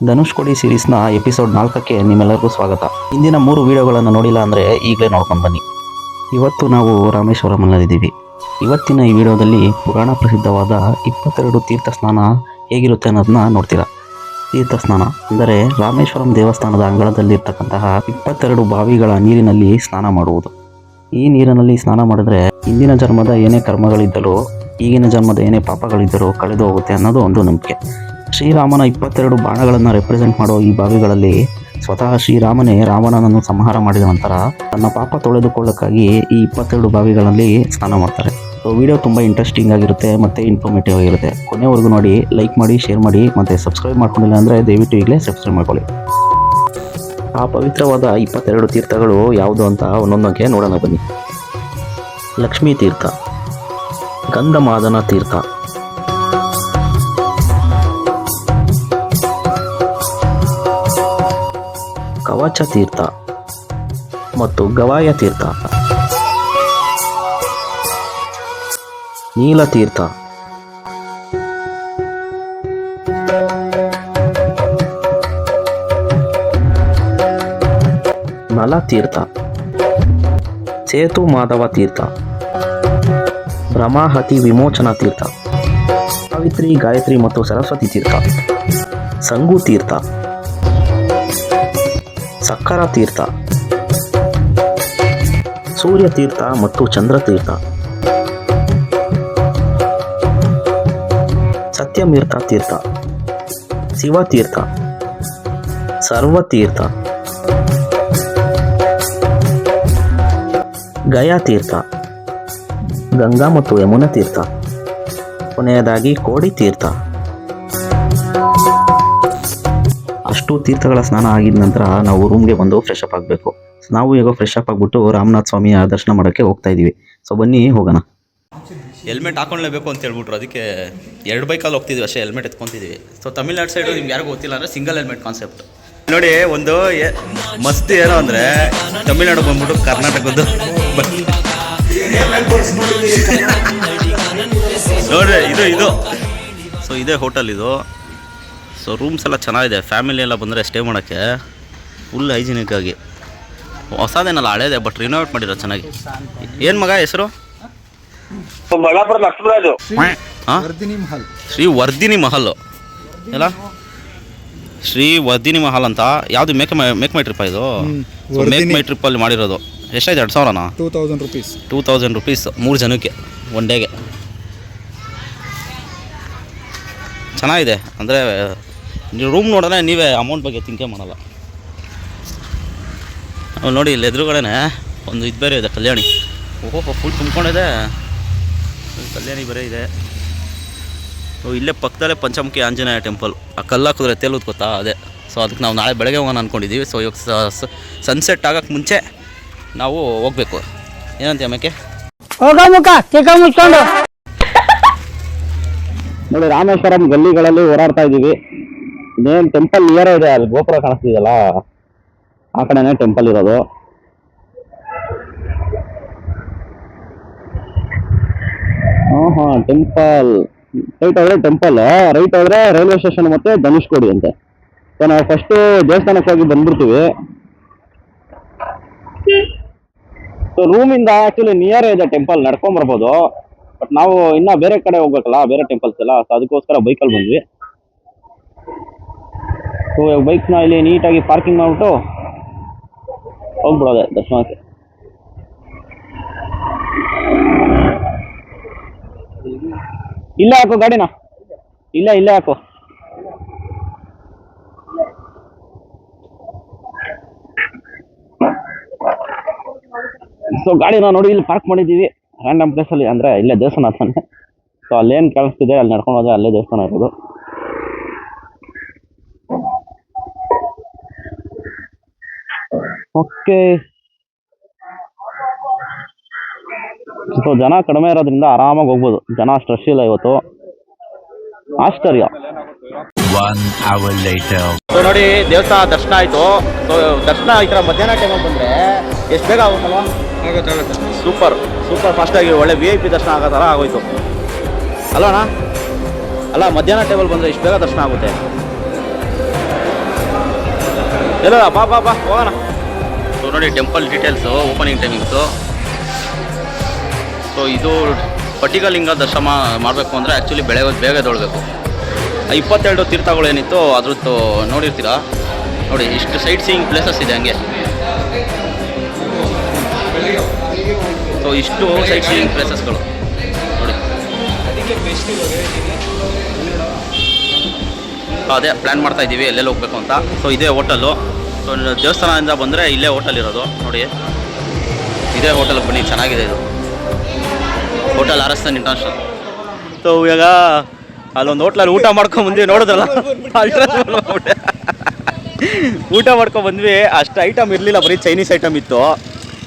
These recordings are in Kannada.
ಧನುಷ್ಕೋಡಿ ಸೀರೀಸ್ನ ಎಪಿಸೋಡ್ 4ಕ್ಕೆ ನಿಮ್ಮೆಲ್ಲರಿಗೂ ಸ್ವಾಗತ. ಇಂದಿನ 3 ವಿಡಿಯೋಗಳನ್ನು ನೋಡಿಲ್ಲ ಅಂದರೆ ಈಗಲೇ ನೋಡ್ಕೊಂಡು ಬನ್ನಿ. ಇವತ್ತು ನಾವು ರಾಮೇಶ್ವರಮಲ್ಲಿದ್ದೀವಿ. ಇವತ್ತಿನ ಈ ವಿಡಿಯೋದಲ್ಲಿ ಪುರಾಣ ಪ್ರಸಿದ್ಧವಾದ 22 ತೀರ್ಥ ಸ್ನಾನ ಹೇಗಿರುತ್ತೆ ಅನ್ನೋದನ್ನ ನೋಡ್ತೀರಾ. ತೀರ್ಥ ಸ್ನಾನ ಅಂದರೆ ರಾಮೇಶ್ವರಂ ದೇವಸ್ಥಾನದ ಅಂಗಳದಲ್ಲಿರ್ತಕ್ಕಂತಹ 22 ಬಾವಿಗಳ ನೀರಿನಲ್ಲಿ ಸ್ನಾನ ಮಾಡುವುದು. ಈ ನೀರಿನಲ್ಲಿ ಸ್ನಾನ ಮಾಡಿದ್ರೆ ಹಿಂದಿನ ಜನ್ಮದ ಏನೇ ಕರ್ಮಗಳಿದ್ದಲೋ ಈಗಿನ ಜನ್ಮದ ಏನೇ ಪಾಪಗಳಿದ್ದಲೋ ಕಳೆದು ಹೋಗುತ್ತೆ ಅನ್ನೋದು ಒಂದು ನಂಬಿಕೆ. ಶ್ರೀರಾಮನ 22 ಬಾಣಗಳನ್ನು ರೆಪ್ರೆಸೆಂಟ್ ಮಾಡೋ ಈ ಬಾವಿಗಳಲ್ಲಿ ಸ್ವತಃ ಶ್ರೀರಾಮನೇ ರಾವಣನನ್ನು ಸಂಹಾರ ಮಾಡಿದ ನಂತರ ತನ್ನ ಪಾಪ ತೊಳೆದುಕೊಳ್ಳಕ್ಕಾಗಿ ಈ 22 ಬಾವಿಗಳಲ್ಲಿ ಸ್ನಾನ ಮಾಡ್ತಾರೆ. ಸೊ ವಿಡಿಯೋ ತುಂಬ ಇಂಟ್ರೆಸ್ಟಿಂಗ್ ಆಗಿರುತ್ತೆ ಮತ್ತು ಇನ್ಫಾರ್ಮೇಟಿವ್ ಆಗಿರುತ್ತೆ. ಕೊನೆವರೆಗೂ ನೋಡಿ, ಲೈಕ್ ಮಾಡಿ, ಶೇರ್ ಮಾಡಿ ಮತ್ತು ಸಬ್ಸ್ಕ್ರೈಬ್ ಮಾಡ್ಕೊಂಡಿಲ್ಲ ಅಂದರೆ ದಯವಿಟ್ಟು ಈಗಲೇ ಸಬ್ಸ್ಕ್ರೈಬ್ ಮಾಡ್ಕೊಳ್ಳಿ. ಆ ಪವಿತ್ರವಾದ 22 ತೀರ್ಥಗಳು ಯಾವುದು ಅಂತ ಒಂದೊಂದಕ್ಕೆ ನೋಡೋಣ ಬನ್ನಿ. ಲಕ್ಷ್ಮೀ ತೀರ್ಥ, ಗಂಧಮಾದನ ತೀರ್ಥ, ಕವಚ ತೀರ್ಥ ಮತ್ತು ಗವಾಯ ತೀರ್ಥ, ನೀಲತೀರ್ಥ, ನಲತೀರ್ಥ, ಸೇತು ಮಾಧವ ತೀರ್ಥ, ಬ್ರಹ್ಮಾಹತಿ ವಿಮೋಚನಾ ತೀರ್ಥ, ಸಾವಿತ್ರಿ, ಗಾಯತ್ರಿ ಮತ್ತು ಸರಸ್ವತಿ ತೀರ್ಥ, ಸಂಗು ತೀರ್ಥ, ಸಕ್ಕರ ತೀರ್ಥ, ಸೂರ್ಯ ತೀರ್ಥ ಮತ್ತು ಚಂದ್ರ ತೀರ್ಥ, ಸತ್ಯಮೀರ್ಥ ತೀರ್ಥ, ಶಿವತೀರ್ಥ, ಸರ್ವತೀರ್ಥ, ಗಯಾ ತೀರ್ಥ, ಗಂಗಾ ಮತ್ತು ಯಮುನಾ ತೀರ್ಥ, ಕೊನೆಯದಾಗಿ ಕೋಡಿ ತೀರ್ಥ. ಅಷ್ಟು ತೀರ್ಥಗಳ ಸ್ನಾನ ಆಗಿದ ನಂತರ ನಾವು ರೂಮ್ಗೆ ಬಂದು ಫ್ರೆಶ್ ಅಪ್ ಆಗಬೇಕು. ನಾವು ಈಗ ಫ್ರೆಶ್ ಅಪ್ ಆಗಿಬಿಟ್ಟು ರಾಮನಾಥ ಸ್ವಾಮಿಯ ದರ್ಶನ ಮಾಡೋಕ್ಕೆ ಹೋಗ್ತಾ ಇದ್ದೀವಿ. ಸೊ ಬನ್ನಿ ಹೋಗೋಣ. ಹೆಲ್ಮೆಟ್ ಹಾಕೊಳ್ಳೇಬೇಕು ಅಂತ ಹೇಳ್ಬಿಟ್ರು, ಅದಕ್ಕೆ 2 ಬೈಕಲ್ಲಿ ಹೋಗ್ತಿದ್ವಿ ಅಷ್ಟೇ, ಹೆಲ್ಮೆಟ್ ಎತ್ಕೊತಿದ್ವಿ. ಸೊ ತಮಿಳ್ನಾಡು ಸೈಡು ನಿಮ್ಗೆ ಯಾರಿಗೂ ಗೊತ್ತಿಲ್ಲ ಅಂದರೆ ಸಿಂಗಲ್ ಹೆಲ್ಮೆಟ್ ಕಾನ್ಸೆಪ್ಟ್ ನೋಡಿ. ಒಂದು ಮಸ್ತ್ ಏನೋ ಅಂದರೆ ತಮಿಳ್ನಾಡು ಬಂದ್ಬಿಟ್ಟು ಕರ್ನಾಟಕದ್ದು ನೋಡ್ರಿ, ಇದು ಸೊ ಇದೇ ಹೋಟೆಲ್ ಇದು. ಸೊ ರೂಮ್ಸ್ ಎಲ್ಲ ಚೆನ್ನಾಗಿದೆ, ಫ್ಯಾಮಿಲಿ ಎಲ್ಲ ಬಂದರೆ ಸ್ಟೇ ಮಾಡೋಕ್ಕೆ ಫುಲ್ ಹೈಜಿನಿಕ್ ಆಗಿ. ಹೊಸದೇನಲ್ಲ, ಹಳೇದೆ, ಬಟ್ ರಿನೋವೇಟ್ ಮಾಡಿರೋ ಚೆನ್ನಾಗಿ. ಏನು ಮಗ ಹೆಸರು? ಶ್ರೀ ವರ್ಧಿನಿ ಮಹಲ್ ಎಲ್ಲ, ಶ್ರೀ ವರ್ಧಿನಿ ಮಹಲ್ ಅಂತ. ಯಾವುದು ಮೇಕ್ ಮೈ ಟ್ರಿಪ್ ಇದು? ಮೇಕ್ ಮೈ ಟ್ರಿಪ್ಪಲ್ಲಿ ಮಾಡಿರೋದು. ಎಷ್ಟಾಯ್ತು? 2,000ನಾ? 2,000 ರುಪೀಸ್ 3 ಜನಕ್ಕೆ, 1 ಡೇಗೆ. ಚೆನ್ನಾಗಿದೆ ಅಂದರೆ ನೀವು ರೂಮ್ ನೋಡಿದ್ರೆ ನೀವೇ ಅಮೌಂಟ್ ಬಗ್ಗೆ ತಿಂಕೆ ಮಾಡಲ್ಲ. ನೋಡಿ ಇಲ್ಲಿ ಎದುರುಗಡೆ ಒಂದು ಇದು ಬೇರೆ ಇದೆ, ಕಲ್ಯಾಣಿ. ಓಹೋ, ಫುಲ್ ತುಂಬ್ಕೊಂಡಿದೆ, ಕಲ್ಯಾಣಿ ಬೇರೆ ಇದೆ. ಇಲ್ಲೇ ಪಕ್ಕದಲ್ಲೇ ಪಂಚಮುಖಿ ಆಂಜನೇಯ ಟೆಂಪಲ್. ಆ ಕಲ್ಲಾಕಿದ್ರೆ ತೇಲುದು ಗೊತ್ತಾ, ಅದೇ. ಸೊ ಅದಕ್ಕೆ ನಾವು ನಾಳೆ ಬೆಳಗ್ಗೆ ಹೋಗೋಣ ಅಂದ್ಕೊಂಡಿದ್ದೀವಿ. ಸೊ ಇವಾಗ ಸನ್ಸೆಟ್ ಆಗೋಕ್ಕೆ ಮುಂಚೆ ನಾವು ಹೋಗಬೇಕು. ಏನಂತ ಆಮೇಲೆ ನೋಡಿ, ರಾಮೇಶ್ವರಂ ಗಲ್ಲಿಗಳಲ್ಲಿ ಓಡಾಡ್ತಾ ಇದ್ದೀವಿ. ಇನ್ನೇನು ಟೆಂಪಲ್ ನಿಯರ್ ಇದೆ, ಅಲ್ಲಿ ಗೋಪುರ ಕಾಣಿಸ್ತಿದೆಯಲ್ಲ, ಆ ಕಡೆನೇ ಟೆಂಪಲ್ ಇರೋದು. ಹಾಂ, ಟೆಂಪಲ್ ರೈಟ್ ಹೋದ್ರೆ ಟೆಂಪಲ್, ರೈಟ್ ಹೋದ್ರೆ ರೈಲ್ವೆ ಸ್ಟೇಷನ್ ಮತ್ತೆ ಧನುಷ್ಕೋಡಿ ಅಂತೆ. ಸೊ ನಾವು ಫಸ್ಟು ದೇವಸ್ಥಾನಕ್ಕೆ ಹೋಗಿ ಬಂದ್ಬಿಡ್ತೀವಿ. ಸೊ ರೂಮಿಂದ ಆ್ಯಕ್ಚುಲಿ ನಿಯರ್ ಇದೆ ಟೆಂಪಲ್, ನಡ್ಕೊಂಬರ್ಬೋದು. ಬಟ್ ನಾವು ಇನ್ನೂ ಬೇರೆ ಕಡೆ ಹೋಗ್ಬೇಕಲ್ಲ, ಬೇರೆ ಟೆಂಪಲ್ಸ್ ಎಲ್ಲ. ಸೊ ಅದಕ್ಕೋಸ್ಕರ ಬೈಕಲ್ಲಿ ಬಂದ್ವಿ. ಸೊ ಬೈಕ್ನ ಇಲ್ಲಿ ನೀಟಾಗಿ ಪಾರ್ಕಿಂಗ್ ಮಾಡಿಬಿಟ್ಟು ಹೋಗ್ಬಿಡೋದೆ ದರ್ಶನಕ್ಕೆ. ಇಲ್ಲೇ ಹಾಕು ಗಾಡಿನ, ಇಲ್ಲೇ ಹಾಕು. ಸೊ ಗಾಡಿನ ನೋಡಿ ಇಲ್ಲಿ ಪಾರ್ಕ್ ಮಾಡಿದ್ದೀವಿ ರ್ಯಾಂಡಮ್ ಪ್ಲೇಸಲ್ಲಿ, ಅಂದರೆ ಇಲ್ಲೇ ದೇವಸ್ಥಾನ ಹತ್ರನೇ. ಸೊ ಅಲ್ಲೇನು ಕಾಣಿಸ್ತಿದೆ ಅಲ್ಲಿ ನಡ್ಕೊಂಡು ಹೋದ್ರೆ ಅಲ್ಲೇ ದೇವಸ್ಥಾನ ಇರೋದು. ಓಕೆ, ಸೊ ಜನ ಕಡಿಮೆ ಇರೋದ್ರಿಂದ ಆರಾಮಾಗಿ ಹೋಗ್ಬೋದು. ಜನ ಅಷ್ಟು ರಶ್ ಇಲ್ಲ ಇವತ್ತು. ಆಶ್ಚರ್ಯ. ಸೊ ನೋಡಿ, ದೇವಸ್ಥಾನ ದರ್ಶನ ಆಯಿತು. ಸೊ ದರ್ಶನ ಈ ಥರ ಮಧ್ಯಾಹ್ನ ಟೈಮಲ್ಲಿ ಬಂದರೆ ಎಷ್ಟು ಬೇಗ ಆಗುತ್ತಲ್ವಾ? ಆಗುತ್ತೆ. ಸೂಪರ್ ಫಾಸ್ಟಾಗಿ ಒಳ್ಳೆ VIP ದರ್ಶನ ಆಗೋ ಥರ ಆಗೋಯ್ತು ಅಲ್ಲ ಅಣ್ಣ? ಅಲ್ಲ, ಮಧ್ಯಾಹ್ನ ಟೈಮಲ್ಲಿ ಬಂದರೆ ಇಷ್ಟು ಬೇಗ ದರ್ಶನ ಆಗುತ್ತೆ. ಎಲ್ಲ ಬಾ ಬಾ ಬಾ ಹೋಗೋಣ. ಸೊ ನೋಡಿ temple details, opening timings. So ಇದು ಪಟ್ಟಿಗಲಿಂಗ ದರ್ಶನ ಮಾಡಬೇಕು ಅಂದರೆ ಆ್ಯಕ್ಚುಲಿ ಬೇಗ ಎದ್ದೇಳಬೇಕು. 22 ತೀರ್ಥಗಳೇನಿತ್ತು ಅದ್ರದ್ದು ನೋಡಿರ್ತೀರಾ. ನೋಡಿ ಇಷ್ಟು ಸೈಟ್ ಸೀಯಿಂಗ್ ಪ್ಲೇಸಸ್ ಇದೆ ಹಂಗೆ. ಸೊ ಇಷ್ಟು ಸೈಟ್ ಸೀಯಿಂಗ್ ಪ್ಲೇಸಸ್ಗಳು ನೋಡಿ. ಅದೇ ಪ್ಲ್ಯಾನ್ ಮಾಡ್ತಾ ಇದ್ದೀವಿ ಎಲ್ಲೆಲ್ಲಿ ಹೋಗ್ಬೇಕು ಅಂತ. ಸೊ ಇದೇ ಹೋಟೆಲ್ಲು. ಸೊ ದೇವಸ್ಥಾನದಿಂದ ಬಂದರೆ ಇಲ್ಲೇ ಹೋಟೆಲ್ ಇರೋದು ನೋಡಿ. ಇದೇ ಹೋಟೆಲ್ಗೆ ಬನ್ನಿ, ಚೆನ್ನಾಗಿದೆ ಇದು ಹೋಟೆಲ್ RS ಇಂಟರ್ನ್ಯಾಷನಲ್. ಸೊ ಇವಾಗ ಅಲ್ಲೊಂದು ಹೋಟ್ಲಲ್ಲಿ ಊಟ ಮಾಡ್ಕೊಂಬಂದ್ವಿ, ನೋಡಿದ್ರಲ್ಲ ಊಟ ಮಾಡ್ಕೊಂಬಂದ್ವಿ. ಅಷ್ಟು ಐಟಮ್ ಇರಲಿಲ್ಲ, ಬರೀ ಚೈನೀಸ್ ಐಟಮ್ ಇತ್ತು.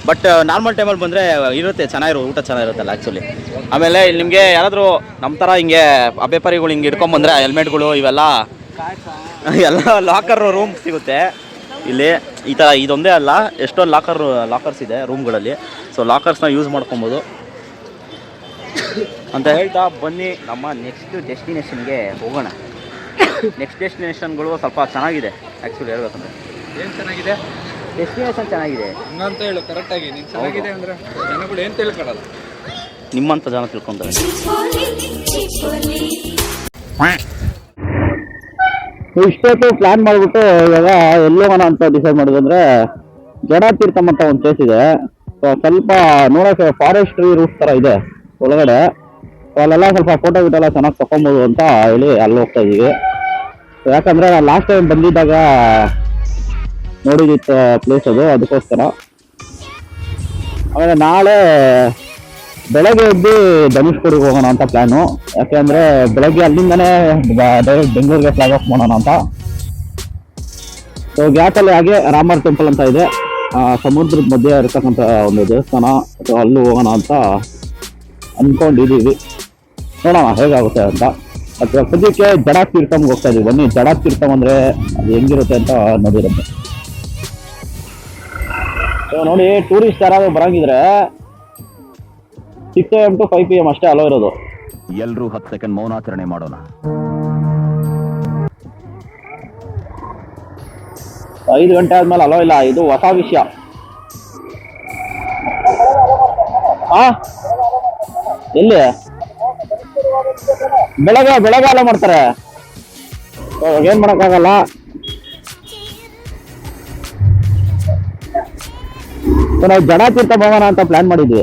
ಬಟ್ ನಾರ್ಮಲ್ ಟೈಮಲ್ಲಿ ಬಂದರೆ ಇರುತ್ತೆ, ಊಟ ಚೆನ್ನಾಗಿರುತ್ತಲ್ಲ ಆ್ಯಕ್ಚುಲಿ. ಆಮೇಲೆ ಇಲ್ಲಿ ನಿಮಗೆ ಯಾರಾದರೂ ನಮ್ಮ ಥರ ಹಿಂಗೆ ಅಬ್ಬೆಪರಿಗಳು ಹಿಂಗೆ ಇಟ್ಕೊಂಬಂದರೆ ಹೆಲ್ಮೆಟ್ಗಳು ಇವೆಲ್ಲ ಎಲ್ಲ ಲಾಕರ್ ರೂಮ್ ಸಿಗುತ್ತೆ ಇಲ್ಲಿ. ಈ ಥರ ಇದೊಂದೇ ಅಲ್ಲ, ಎಷ್ಟೊಂದು ಲಾಕರ್ಸ್ ಇದೆ ರೂಮ್ಗಳಲ್ಲಿ. ಸೊ ಲಾಕರ್ಸ್ನ ಯೂಸ್ ಮಾಡ್ಕೊಬೋದು ಅಂತ ಹೇಳ್ತಾ ಬನ್ನಿ ನಮ್ಮ ನೆಕ್ಸ್ಟ್ ಡೆಸ್ಟಿನೇಷನ್ಗೆ ಹೋಗೋಣ. ನೆಕ್ಸ್ಟ್ ಡೆಸ್ಟಿನೇಷನ್ಗಳು ಸ್ವಲ್ಪ ಚೆನ್ನಾಗಿದೆ ಆ್ಯಕ್ಚುಲಿ ಹೇಳ್ಬೇಕಂದ್ರೆ. ಏನು ಚೆನ್ನಾಗಿದೆ? ಡೆಸ್ಟಿನೇಷನ್ ಚೆನ್ನಾಗಿದೆ ಹಂಗಂತ ಹೇಳು ಕರೆಕ್ಟಾಗಿ. ನೀನು ಚೆನ್ನಾಗಿದೆ ಅಂದರೆ ಜನಗಳು ಏನು ತಿಳ್ಕೊಳ್ಳಲ್ಲ, ನಿಮ್ಮಂಥ ಜನ ತಿಳ್ಕೊಂತಾರೆ. ಇಷ್ಟೊತ್ತು ಪ್ಲ್ಯಾನ್ ಮಾಡಿಬಿಟ್ಟು ಇವಾಗ ಎಲ್ಲೋಗೋಣ ಅಂತ ಡಿಸೈಡ್ ಮಾಡಿದ್ರೆ ಜಡ ತೀರ್ಥಂ ಅಂತ ಒಂದು ಪ್ಲೇಸ್ ಇದೆ. ಸ್ವಲ್ಪ ನೋಡೋಕೆ ಫಾರೆಸ್ಟ್ರಿ ರೂಟ್ಸ್ ಥರ ಇದೆ ಒಳಗಡೆ. ಅಲ್ಲೆಲ್ಲ ಸ್ವಲ್ಪ ಫೋಟೋ ಗಿಟೆಲ್ಲ ಚೆನ್ನಾಗಿ ತಗೊಬೋದು ಅಂತ ಹೇಳಿ ಅಲ್ಲಿ ಹೋಗ್ತಾ ಇದ್ದೀವಿ. ಯಾಕಂದರೆ ನಾನು ಲಾಸ್ಟ್ ಟೈಮ್ ಬಂದಿದ್ದಾಗ ನೋಡಿದಿತ್ತು ಪ್ಲೇಸ್ ಅದು, ಅದಕ್ಕೋಸ್ಕರ. ಆಮೇಲೆ ನಾಳೆ ಬೆಳಗ್ಗೆ ಎದ್ದು ಧನುಷ್ಕೋಡಿಗೆ ಹೋಗೋಣ ಅಂತ ಪ್ಲ್ಯಾನು. ಯಾಕೆಂದರೆ ಬೆಳಗ್ಗೆ ಅಲ್ಲಿಂದನೇ ಡೈರೆಕ್ಟ್ ಬೆಂಗಳೂರಿಗೆ ಫ್ಲಾಗ್ ಆಫ್ ಮಾಡೋಣ ಅಂತ. ಸೊ ಗ್ಯಾಪಲ್ಲಿ ಹಾಗೆ ರಾಮರ್ ಟೆಂಪಲ್ ಅಂತ ಇದೆ, ಸಮುದ್ರದ ಮಧ್ಯೆ ಇರತಕ್ಕಂಥ ಒಂದು ದೇವಸ್ಥಾನ. ಸೊ ಅಲ್ಲೂ ಹೋಗೋಣ ಅಂತ ಅಂದ್ಕೊಂಡಿದ್ದೀವಿ, ನೋಡೋಣ ಹೇಗಾಗುತ್ತೆ ಅಂತ. ಅಥವಾ ಸದ್ಯಕ್ಕೆ ಜಡ ತೀರ್ಥಮ್ಗೆ ಹೋಗ್ತಾ ಇದೀವಿ. ಬನ್ನಿ, ಜಡ ತೀರ್ಥಂ ಅಂದರೆ ಅದು ಹೆಂಗಿರುತ್ತೆ ಅಂತ ನೋಡಿರುತ್ತೆ. ಸೊ ನೋಡಿ, ಟೂರಿಸ್ಟ್ ಯಾರಾದ್ರೂ ಬರಂಗಿದ್ರೆ 6 AM to 5 PM ಅಷ್ಟೇ ಅಲೋ ಇರೋದು. ಎಲ್ಲರೂ 10 ಸೆಕೆಂಡ್ ಮೌನಾಚರಣೆ ಮಾಡೋಣ. 5 ಗಂಟೆ ಆದ್ಮೇಲೆ ಅಲೋ ಇಲ್ಲ, ಇದು ಹೊಸ ವಿಷಯ. ಎಲ್ಲಿ ಬೆಳಗ್ಗೆ ಅಲೋ ಮಾಡ್ತಾರೆ, ಏನ್ ಮಾಡಕ್ಕಾಗಲ್ಲ. ನಾವು ಜಡ ತೀರ್ಥ ಹೋಗೋಣ ಅಂತ ಪ್ಲಾನ್ ಮಾಡಿದ್ವಿ.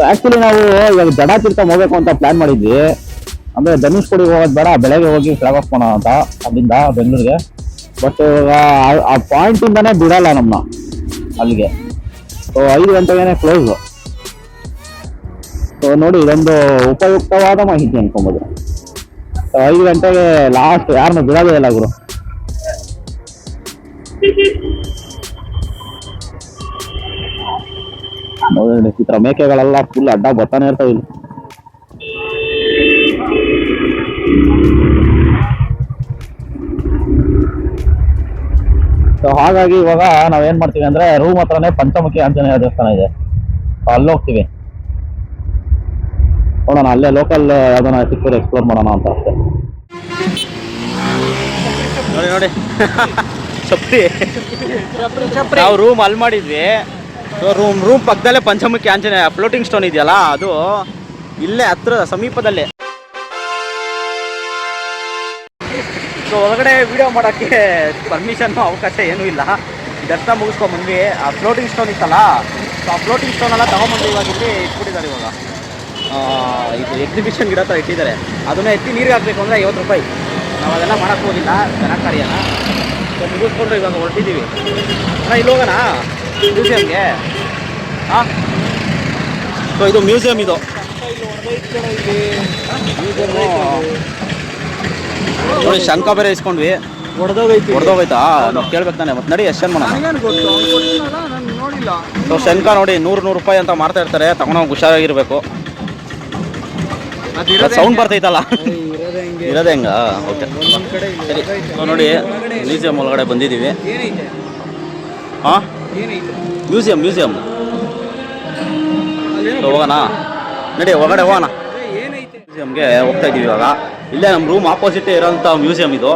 ಆಕ್ಚುಲಿ ನಾವು ಇವಾಗ ಜಡ ತೀರ್ಥ ಹೋಗ್ಬೇಕು ಅಂತ ಪ್ಲಾನ್ ಮಾಡಿದ್ವಿ. ಅಂದ್ರೆ ಧನುಷ್ಕೋಡಿಗೆ ಹೋಗೋದು ಬೇಡ, ಬೆಳಗ್ಗೆ ಹೋಗಿ ಫ್ಲಾಗ್ ಆಫ್ ಮಾಡೋಣ ಅಂತ ಅಲ್ಲಿಂದ ಬೆಂಗಳೂರಿಗೆ. ಬಟ್ ಆ ಪಾಯಿಂಟ್ ಇಂದಾನೇ ಬಿಡಲ್ಲ ನಮ್ಮನ್ನ ಅಲ್ಲಿಗೆ. ಸೊ 5 ಗಂಟೆಗೆ ಕ್ಲೋಸ್. ಸೊ ನೋಡಿ, ಇದೊಂದು ಉಪಯುಕ್ತವಾದ ಮಾಹಿತಿ ಅನ್ಕೊಬೋದು. 5 ಗಂಟೆಗೆ ಲಾಸ್ಟ್, ಯಾರನ್ನ ಬಿಡೋದೇ ಇಲ್ಲ ಗುರು. ಈ ಥರ ಮೇಕೆಗಳೆಲ್ಲ ಫುಲ್ ಅಡ್ಡ ಬರ್ತಾನೆ ಇರ್ತಾವೆ ಇಲ್ಲಿ. ಸೊ ಹಾಗಾಗಿ ಇವಾಗ ನಾವೇನ್ ಮಾಡ್ತೀವಿ ಅಂದ್ರೆ, ರೂಮ್ ಹತ್ರನೇ ಪಂಚಮುಖಿ ಆಂಜನೇಯ ದೇವಸ್ಥಾನ ಇದೆ, ಅಲ್ಲಿ ಹೋಗ್ತೀವಿ. ನೋಡೋಣ, ಅಲ್ಲೇ ಲೋಕಲ್ ಯಾವ್ದಾನ ಸಿಕ್ಕೂರು ಎಕ್ಸ್ಪ್ಲೋರ್ ಮಾಡೋಣ ಅಂತ ಅಷ್ಟೇ. ನೋಡಿ ಚಪ್ಪಿ ನಾವು ರೂಮ್ ಅಲ್ಲಿ ಮಾಡಿದ್ವಿ. ಸೊ ರೂಮ್ ಪಕ್ಕದಲ್ಲೇ ಪಂಚಮುಖಿ ಆಂಜನೇಯ ಫ್ಲೋಟಿಂಗ್ ಸ್ಟೋನ್ ಇದೆಯಲ್ಲ, ಅದು ಇಲ್ಲೇ ಹತ್ರ ಸಮೀಪದಲ್ಲೇ. ಸೊ ಒಳಗಡೆ ವಿಡಿಯೋ ಮಾಡೋಕ್ಕೆ ಪರ್ಮಿಷನ್ನು ಅವಕಾಶ ಏನೂ ಇಲ್ಲ. ದರ್ಶನ ಮುಗಿಸ್ಕೊಂಡ್ಬಂದ್ವಿ. ಆ ಫ್ಲೋಟಿಂಗ್ ಸ್ಟೋನ್ ಇತ್ತಲ್ಲ, ಸೊ ಆ ಫ್ಲೋಟಿಂಗ್ ಸ್ಟೋನೆಲ್ಲ ತೊಗೊಂಬಂದು ಇವಾಗ ಇಲ್ಲಿ ಇಟ್ಬಿಟ್ಟಿದ್ದಾರೆ. ಇವಾಗ ಇದು ಎಕ್ಸಿಬಿಷನ್ ಗಿಡ ಥರ ಇಟ್ಟಿದ್ದಾರೆ. ಅದನ್ನ ಎತ್ತಿ ನೀರಿಗೆ ಹಾಕಬೇಕು ಅಂದರೆ 50 ರೂಪಾಯಿ. ನಾವು ಅದೆಲ್ಲ ಮಾಡೋಕ್ಕೆ ಹೋಗಿಲ್ಲ, ಜನ ಕಾರ್ಯನ. ಸೊ ಮುಗಿಸ್ಕೊಂಡು ಇವಾಗ ಹೊರಟಿದ್ದೀವಿ. ಇಲ್ಲಿ ಹೋಗೋಣ ಮ್ಯೂಸಿಯಮ್ಗೆ. ಸೊ ಇದು ಮ್ಯೂಸಿಯಮ್, ಇದು ನೋಡಿ ಶಂಕ ಬೇರೆ ಇಸ್ಕೊಂಡ್ವಿ. ಹೊಡೆದೋಗೈತಾ? ನಾವು ಕೇಳ್ಬೇಕು ತಾನೆ, ಮತ್ತೆ ನಡಿ ಎಷ್ಟು ಮಾಡೋಣ. ಸೊ ಶಂಕ ನೋಡಿ 100 ರೂಪಾಯಿ ಅಂತ ಮಾರ್ತಾ ಇರ್ತಾರೆ, ತಗೊಂಡೋಗಿ ಹುಷಾರಾಗಿರ್ಬೇಕು. ಸೌಂಡ್ ಬರ್ತೈತಲ್ಲ, ಇರೋದೇ ಹೆಂಗ? ಓಕೆ ಸರಿ. ಸೊ ನೋಡಿ ಮ್ಯೂಸಿಯಂ ಒಳಗಡೆ ಬಂದಿದ್ದೀವಿ. ಹಾಂ ಏನೈತೆ ಮ್ಯೂಸಿಯಮ್ ಅಲ್ಲೇನೋ ಹೋಗೋಣ ನಡಿ ಹೊರಗಡೆ ಹೋಗೋಣ ಏನೈತೆ ಮ್ಯೂಸಿಯಮ್ಗೆ ಹೋಗ್ತಾ ಇದ್ದೀವಿ ಇವಾಗ. ಇಲ್ಲೇ ನಮ್ಮ ರೂಮ್ ಆಪೋಸಿಟೇ ಇರೋಂಥ ಮ್ಯೂಸಿಯಂ ಇದು.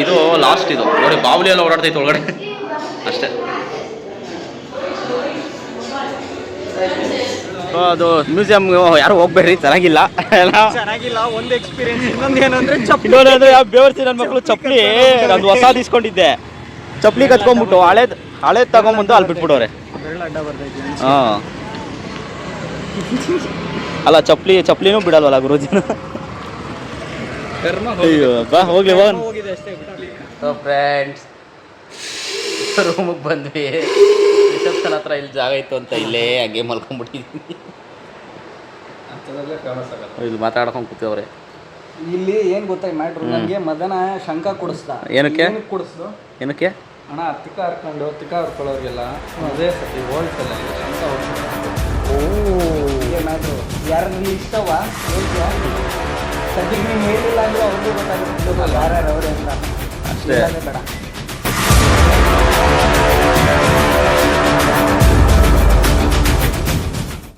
ಇದು ಲಾಸ್ಟ್ ಇದು ನೋಡಿ, ಬಾವಲಿ ಎಲ್ಲ ಓಡಾಡ್ತೈತೆ ಒಳಗಡೆ ಅಷ್ಟೇ. ಅದು ಮ್ಯೂಸಿಯಂ ಯಾರು ಹೋಗ್ಬೇಡ್ರಿ, ಚೆನ್ನಾಗಿಲ್ಲ. ಚೆನ್ನಾಗಿಲ್ಲ. ಒಂದು ಎಕ್ಸ್ಪೀರಿಯನ್ಸ್. ಇನ್ನೊಂದು ಏನಂದ್ರೆ ಇನ್ನೊಂದು ಯಾವ ಬೇವರ್ಸಿ ನನ್ನ ಮಕ್ಕಳು ಚಪ್ಪಲಿ ನಂದು ಹೊಸಾದ್ ಇಸ್ಕೊಂಡಿದ್ದೆ, ಚಪ್ಪಲಿ ಕತ್ಕೊಂಡ್ಬಿಟ್ಟು ಹಳೇದು ತಗೊಂಬಂದು ಅಲ್ಲಿ ಬಿಟ್ಬಿಡೋರೆ. ಅಡ್ಡ ಬರ್ತೈತಿ. ಹಾಂ ಅಲ್ಲ, ಚಪ್ಪಲಿನೂ ಬಿಡಲ್ವಲ್ಲ ಗುರೂಜಿನ. ಕರ್ಮ ಅಯ್ಯೋ ಬಾ ಹೋಗ್ಲಿ ಹೋಗೋಣ. ಹೋಗಿದೆ ಅಷ್ಟೇ ಬಿಟ್ಟು. ಸೊ ಫ್ರೆಂಡ್ಸ್, ರೂಮಿಗೆ ಬಂದ್ವಿ. ರಿಸೆಪ್ಷನ್ ಹತ್ರ ಇಲ್ಲಿ ಜಾಗ ಇತ್ತು ಅಂತ ಇಲ್ಲೇ ಹಂಗೆ ಮಲ್ಕೊಂಡ್ಬಿಟ್ಟಿದ್ದೀನಿ. ಇಲ್ಲಿ ಮಾತಾಡ್ಕೊಂಡು ಕೂತವ್ರೆ. ಇಲ್ಲಿ ಏನ್ ಗೊತ್ತಾಗಿ ಮ್ಯಾಟ್ರು, ನನಗೆ ಮದನ ಶಂಕ ಕುಡಿಸ್ದ. ಏನಕ್ಕೆ ಕುಡಿಸ್ದು? ಏನಕ್ಕೆ ಅಣ್ಣ ತಿಕ್ಕ ಹರ್ಕೊಂಡು ತಿಕ್ಕ ಹರ್ಕೊಳ್ಳೋರಿಗೆಲ್ಲ ಅದೇ ಸತಿ ಹೋಲ್ಸಲ್ಲ ಶಂಕ ಮ್ಯಾಟ್ರು. ಯಾರಲ್ಲಿ ಇಷ್ಟವಾ ಹೇಳ್ತೀಯ? ಸದ್ಯಕ್ಕೆ ನೀನು ಹೇಳಿಲ್ಲ ಅಂದ್ರೆ ಅವ್ರಿಗೂ ಗೊತ್ತಾಗುತ್ತೆ ಯಾರ್ಯಾರು ಅವರೇ ಅಂತ. ಅಷ್ಟೇ. ಬೇಡ.